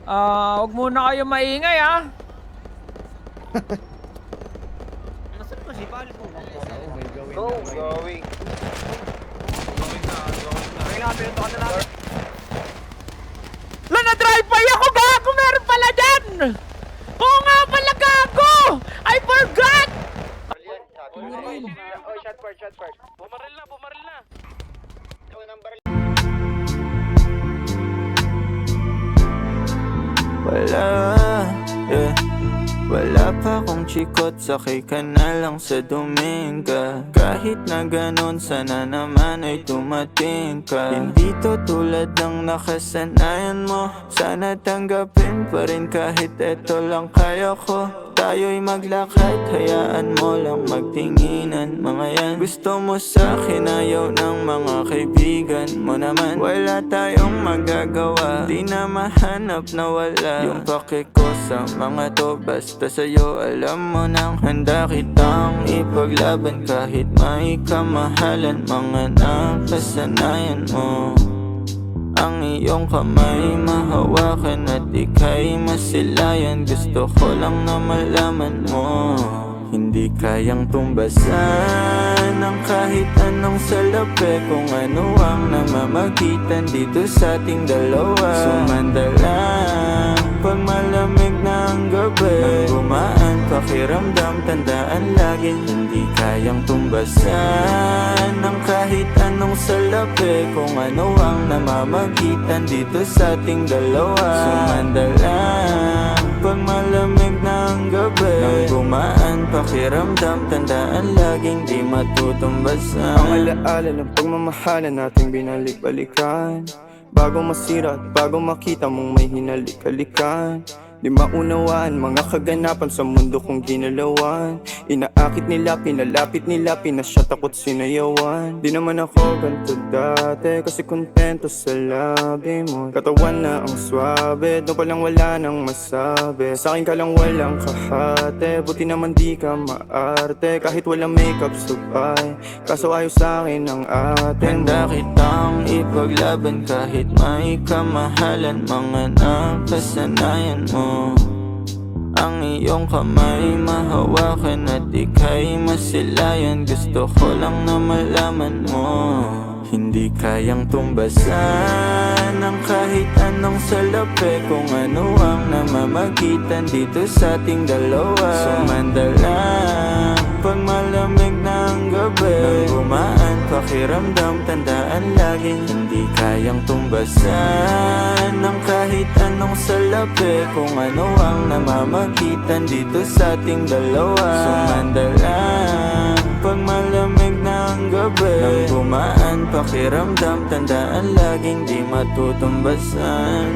Huwag muna kayo maingay ha. Nasaan ba si Palis mo? Go, going. La, na-drive-by ako, gago! Meron pala dyan! Oo nga pala, gago! I forgot! Oh, shot first. Bumaril na. Wala pa akong chikot, sakay ka na lang sa Dominga. Kahit na ganon, sana naman ay tumating ka. Hindi to tulad ng nakasanayan mo, sana tanggapin pa rin kahit eto lang kaya ko. Tayo'y maglakad, hayaan mo lang magtinginan. Mga yan, gusto mo sa'kin, ayaw ng mga kaibigan mo naman. Wala tayong magagawa, di na mahanap na wala yung pake ko sa mga to. Basta sa'yo, alam mo nang handa kitang ipaglaban. Kahit may kamahalan, mga nakasanayan mo. Ang iyong kamay mahawakan at ika'y masilayan. Gusto ko lang na malaman mo, hindi kayang tumbasan ng kahit anong salapi. Kung ano ang namamagitan dito sa ating dalawa. Sumandalang pag malamig na ang gabi, nang gumaan pakiramdam, tandaan laging hindi kayang tumbasan ng kahit anong salapi. Kung ano ang namamagitan dito sa ating dalawa. Sumandalang pag malamig na ang gabi, nang gumaan pakiramdam, tandaan laging di matutumbasan. Ang alaala ng pagmamahalan nating binalik-balikan, bago masira at bago makita mong may hinalik-halikan. Di maunawaan mga kaganapan sa mundo kong ginalawan. Inaakit nila, pinalapit nila, pinasyat ako't sinayawan. Di naman ako ganito dati, kasi kontento sa labi mo. Katawan na ang swabe, doon palang wala nang masabi. Sa'kin ka lang walang kahate, buti naman di ka maarte. Kahit walang makeup subay, kaso ayaw sa'kin ang atin mo. Handa kitang ipaglaban kahit may kamahalan, mga nakasanayan mo. Ang iyong kamay mahawakan at ika'y masilayan. Gusto ko lang na malaman mo, hindi kayang tumbasan ng kahit anong salapi. Kung ano ang namamagitan dito sa ating dalawa. Sumandalang pag malamig na ang gabi, nang gumaan pakiramdam, tandaan laging hindi kayang tumbasan ng kahit anong salapi. Kung ano ang namamagitan dito sa ating dalawa. Sumandalang pag malamig na ang gabi, nang gumaan pakiramdam, tandaan laging di matutumbasan.